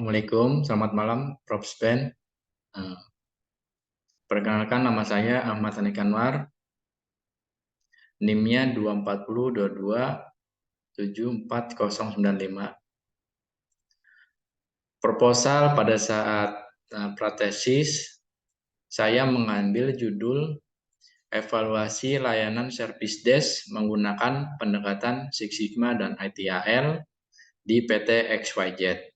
Assalamualaikum, selamat malam Prof. Spen. Perkenalkan nama saya Ahmad Hanik Anwar, NIM-nya 24022749095. Proposal pada saat pratesis, saya mengambil judul evaluasi layanan service desk menggunakan pendekatan Six Sigma dan ITIL di PT XYZ.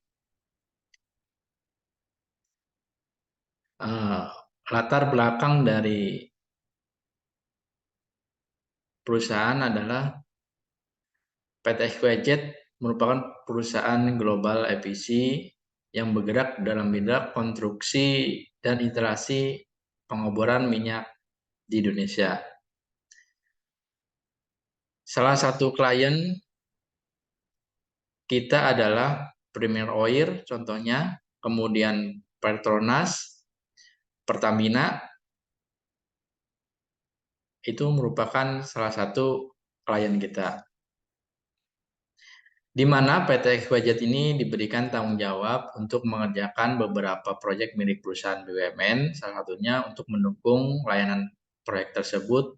Latar belakang dari perusahaan adalah PT XYZ merupakan perusahaan global EPC yang bergerak dalam bidang konstruksi dan instalasi pengeboran minyak di Indonesia. Salah satu klien kita adalah Premier Oil, contohnya, kemudian Petronas, Pertamina, itu merupakan salah satu klien kita. Di mana PT XYZ ini diberikan tanggung jawab untuk mengerjakan beberapa proyek milik perusahaan BUMN, salah satunya untuk mendukung layanan proyek tersebut.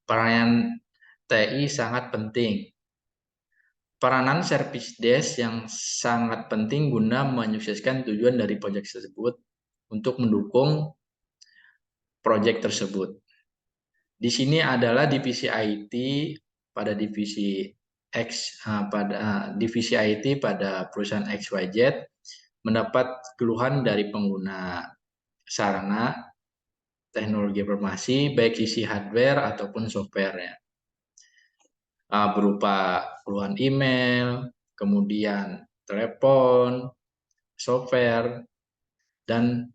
Peranan TI sangat penting. Peranan service desk yang sangat penting guna menyukseskan tujuan dari proyek tersebut untuk mendukung proyek tersebut. Di sini adalah divisi IT pada divisi divisi IT pada perusahaan XYZ mendapat keluhan dari pengguna sarana teknologi informasi baik sisi hardware ataupun software-nya, berupa keluhan email, kemudian telepon, software, dan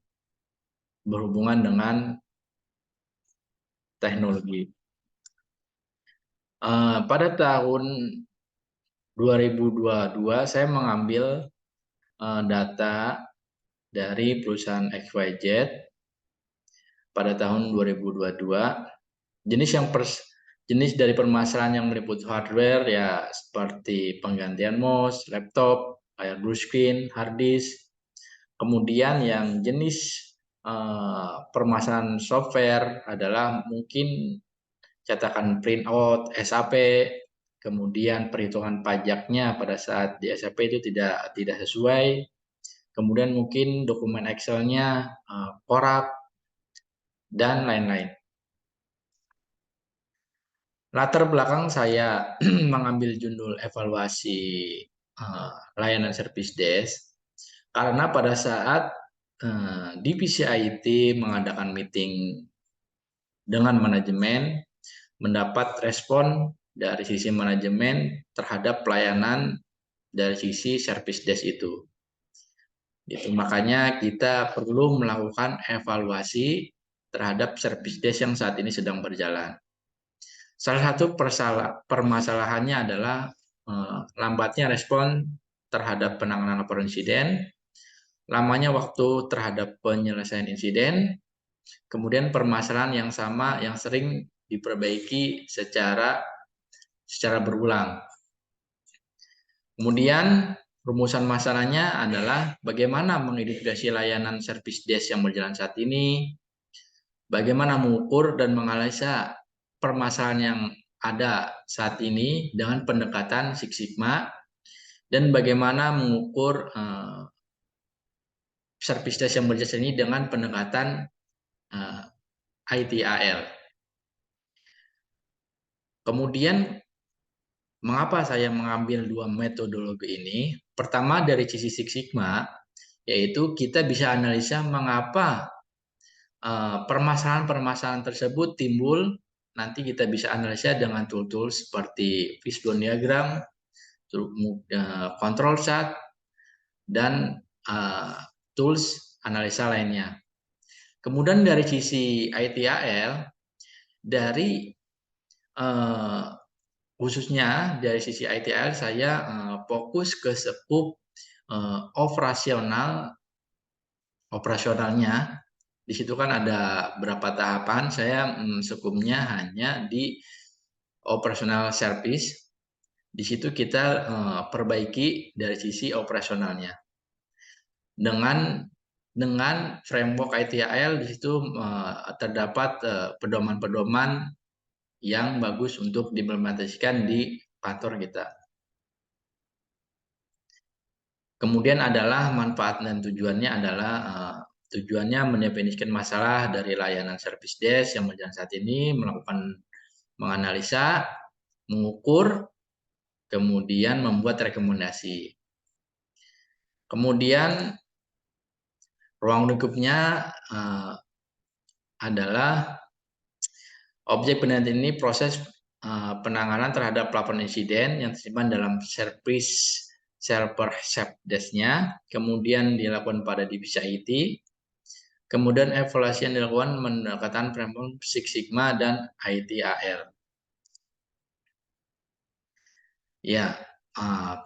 berhubungan dengan teknologi. Pada tahun 2022 saya mengambil data dari perusahaan XYZ pada tahun 2022. Jenis dari permasalahan yang meliputi hardware ya seperti penggantian mouse, laptop, layar blue screen, hard disk. Kemudian yang jenis permasalahan software adalah mungkin cetakan printout SAP, kemudian perhitungan pajaknya pada saat di SAP itu tidak sesuai, kemudian mungkin dokumen Excel-nya korak, dan lain-lain. Latar belakang saya mengambil judul evaluasi layanan service desk karena pada saat divisi IT mengadakan meeting dengan manajemen, mendapat respon dari sisi manajemen terhadap pelayanan dari sisi service desk itu. Makanya kita perlu melakukan evaluasi terhadap service desk yang saat ini sedang berjalan. Salah satu permasalahannya adalah lambatnya respon terhadap penanganan laporan insiden, lamanya waktu terhadap penyelesaian insiden, kemudian permasalahan yang sama yang sering diperbaiki secara berulang. Kemudian rumusan masalahnya adalah bagaimana mengidentifikasi layanan service desk yang berjalan saat ini, bagaimana mengukur dan menganalisa permasalahan yang ada saat ini dengan pendekatan Six Sigma, dan bagaimana mengukur service desk yang berjalan ini dengan pendekatan ITIL. Kemudian mengapa saya mengambil dua metodologi ini? Pertama dari sisi Six Sigma, yaitu kita bisa analisa mengapa permasalahan-permasalahan tersebut timbul. Nanti kita bisa analisa dengan tool-tool seperti fishbone diagram, control chart, dan tools analisa lainnya. Kemudian dari sisi ITIL, dari khususnya dari sisi ITIL saya fokus ke sekup operasionalnya. Di situ kan ada berapa tahapan, saya sekupnya hanya di operasional service. Di situ kita perbaiki dari sisi operasionalnya. dengan framework ITIL. Di situ terdapat pedoman-pedoman yang bagus untuk diimplementasikan di kantor kita. Kemudian adalah manfaat dan tujuannya adalah tujuannya mendefinisikan masalah dari layanan service desk yang berjalan saat ini, melakukan menganalisa, mengukur, kemudian membuat rekomendasi. Kemudian ruang lingkupnya adalah objek penelitian ini proses penanganan terhadap pelaporan insiden yang tersimpan dalam service self-help desk-nya, kemudian dilakukan pada divisi IT, kemudian evaluasi yang dilakukan mendapatkan framework Six Sigma dan ITIL. Ya,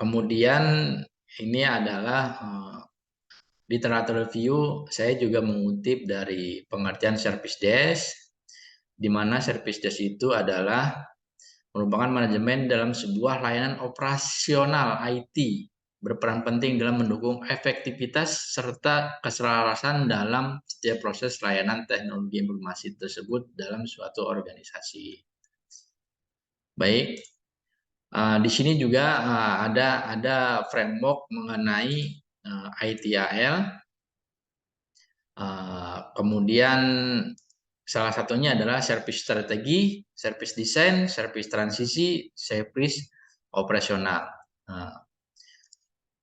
kemudian ini adalah literatur review. Saya juga mengutip dari pengertian service desk, di mana service desk itu adalah merupakan manajemen dalam sebuah layanan operasional IT, berperan penting dalam mendukung efektivitas serta keselarasan dalam setiap proses layanan teknologi informasi tersebut dalam suatu organisasi. Baik, di sini juga ada framework mengenai ITIL. Kemudian salah satunya adalah service strategi, service design, service transisi, service operasional.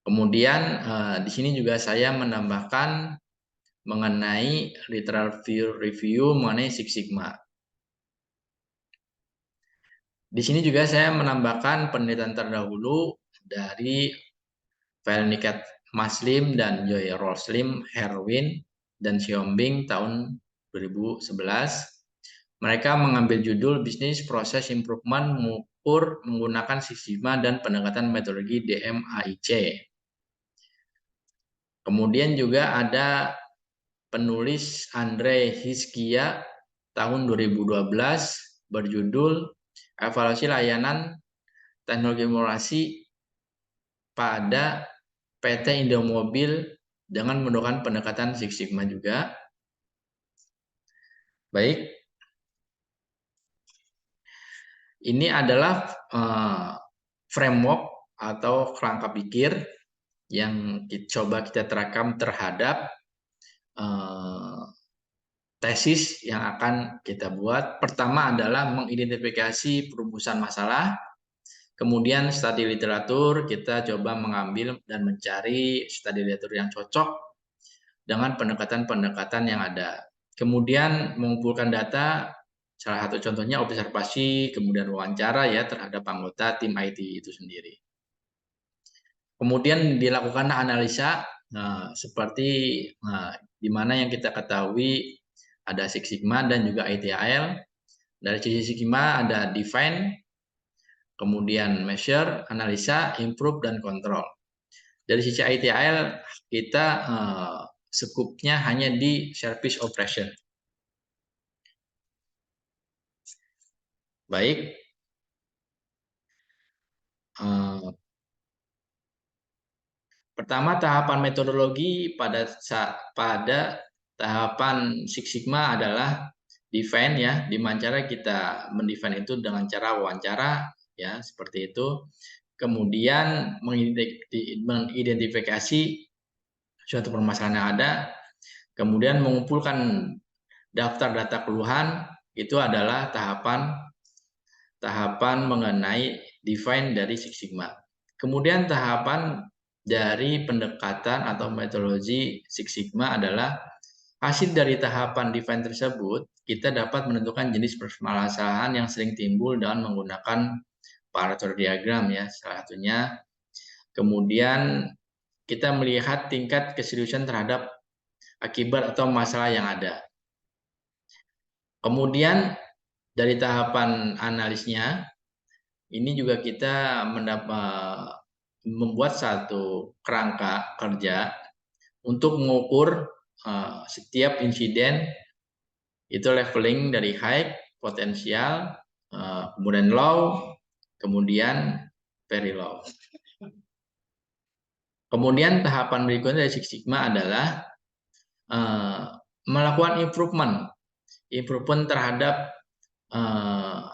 Kemudian di sini juga saya menambahkan mengenai literatur review mengenai Six Sigma. Di sini juga saya menambahkan penelitian terdahulu dari Velniket Maslim dan Joy Roslim Herwin dan Xiaobing tahun 2011. Mereka mengambil judul Bisnis Proses Improvement Mengukur Menggunakan Six Sigma dan Pendekatan Metodologi DMAIC. Kemudian juga ada penulis Andre Hiskia tahun 2012 berjudul Evaluasi Layanan Teknologi Informasi pada PT Indomobil dengan menggunakan pendekatan Six Sigma juga. Baik. Ini adalah framework atau kerangka pikir yang coba kita terapkan terhadap tesis yang akan kita buat. Pertama adalah mengidentifikasi perumusan masalah. Kemudian studi literatur, kita coba mengambil dan mencari studi literatur yang cocok dengan pendekatan-pendekatan yang ada. Kemudian mengumpulkan data, salah satu contohnya observasi, kemudian wawancara ya terhadap anggota tim IT itu sendiri. Kemudian dilakukan analisa, seperti di mana yang kita ketahui ada Six Sigma dan juga ITIL. Dari sisi Sigma ada define, kemudian measure, analisa, improve, dan control. Dari sisi ITIL kita skupnya hanya di service operation. Baik. Pertama, tahapan metodologi pada tahapan Six Sigma adalah define ya, di mana cara kita mendefine itu dengan cara wawancara ya, seperti itu. Kemudian mengidentifikasi suatu permasalahan yang ada, kemudian mengumpulkan daftar data keluhan, itu adalah tahapan mengenai define dari Six Sigma. Kemudian tahapan dari pendekatan atau metodologi Six Sigma adalah hasil dari tahapan define tersebut, kita dapat menentukan jenis permasalahan yang sering timbul dengan menggunakan parameter diagram ya, salah satunya. Kemudian kita melihat tingkat keseriusan terhadap akibat atau masalah yang ada. Kemudian dari tahapan analisnya, ini juga kita membuat satu kerangka kerja untuk mengukur setiap insiden itu leveling dari high, potensial, kemudian low, kemudian very low. Kemudian tahapan berikutnya dari Six Sigma adalah melakukan improvement terhadap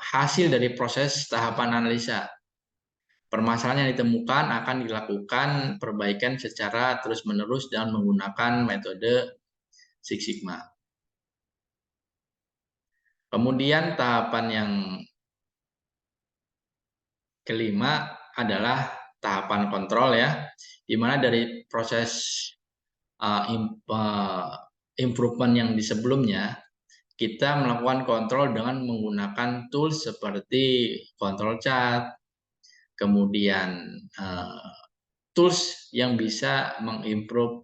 hasil dari proses tahapan analisa. Permasalahan yang ditemukan akan dilakukan perbaikan secara terus-menerus dengan menggunakan metode Six Sigma. Kemudian tahapan yang kelima adalah tahapan kontrol ya, di mana dari proses improvement yang di sebelumnya kita melakukan kontrol dengan menggunakan tools seperti control chart, kemudian tools yang bisa mengimprove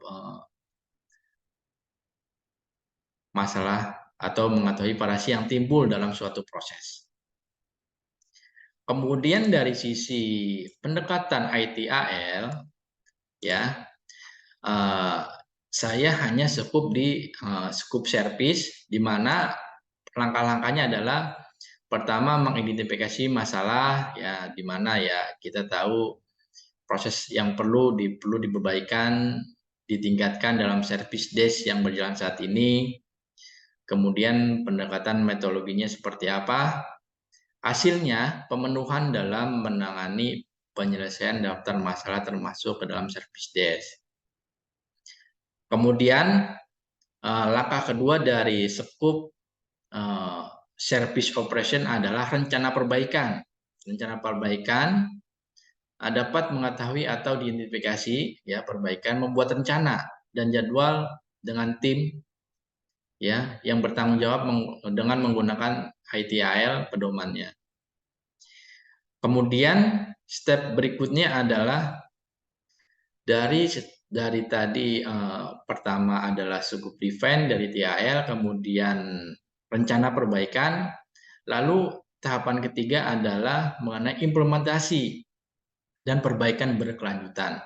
masalah atau mengetahui variasi yang timbul dalam suatu proses. Kemudian dari sisi pendekatan ITAL, ya, saya hanya skup di skup service, di mana langkah-langkahnya adalah pertama mengidentifikasi masalah, ya, di mana ya kita tahu proses yang perlu diperbaikan, ditingkatkan dalam service desk yang berjalan saat ini. Kemudian pendekatan metodologinya seperti apa? Hasilnya pemenuhan dalam menangani penyelesaian daftar masalah termasuk ke dalam service desk. Kemudian langkah kedua dari skup service operation adalah rencana perbaikan. Rencana perbaikan dapat mengetahui atau diidentifikasi ya perbaikan, membuat rencana dan jadwal dengan tim ya yang bertanggung jawab dengan menggunakan ITIL pedomannya. Kemudian step berikutnya adalah dari tadi pertama adalah skup define dari TIL, kemudian rencana perbaikan, lalu tahapan ketiga adalah mengenai implementasi dan perbaikan berkelanjutan.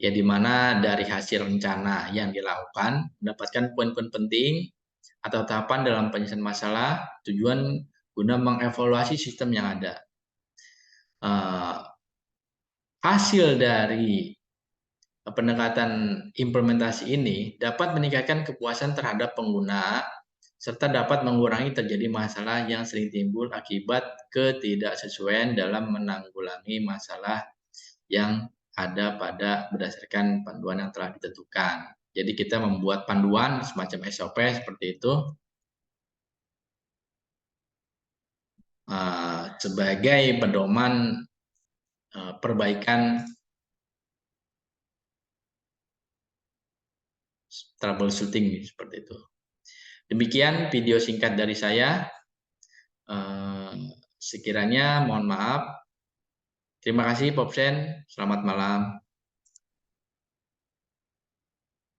Ya, di mana dari hasil rencana yang dilakukan mendapatkan poin-poin penting atau tahapan dalam penyelesaian masalah, tujuan guna mengevaluasi sistem yang ada. Hasil dari pendekatan implementasi ini dapat meningkatkan kepuasan terhadap pengguna serta dapat mengurangi terjadi masalah yang sering timbul akibat ketidaksesuaian dalam menanggulangi masalah yang ada berdasarkan panduan yang telah ditentukan. Jadi kita membuat panduan semacam SOP seperti itu sebagai pedoman perbaikan troubleshooting seperti itu. Demikian video singkat dari saya. Sekiranya mohon maaf. Terima kasih Popsen. Selamat malam.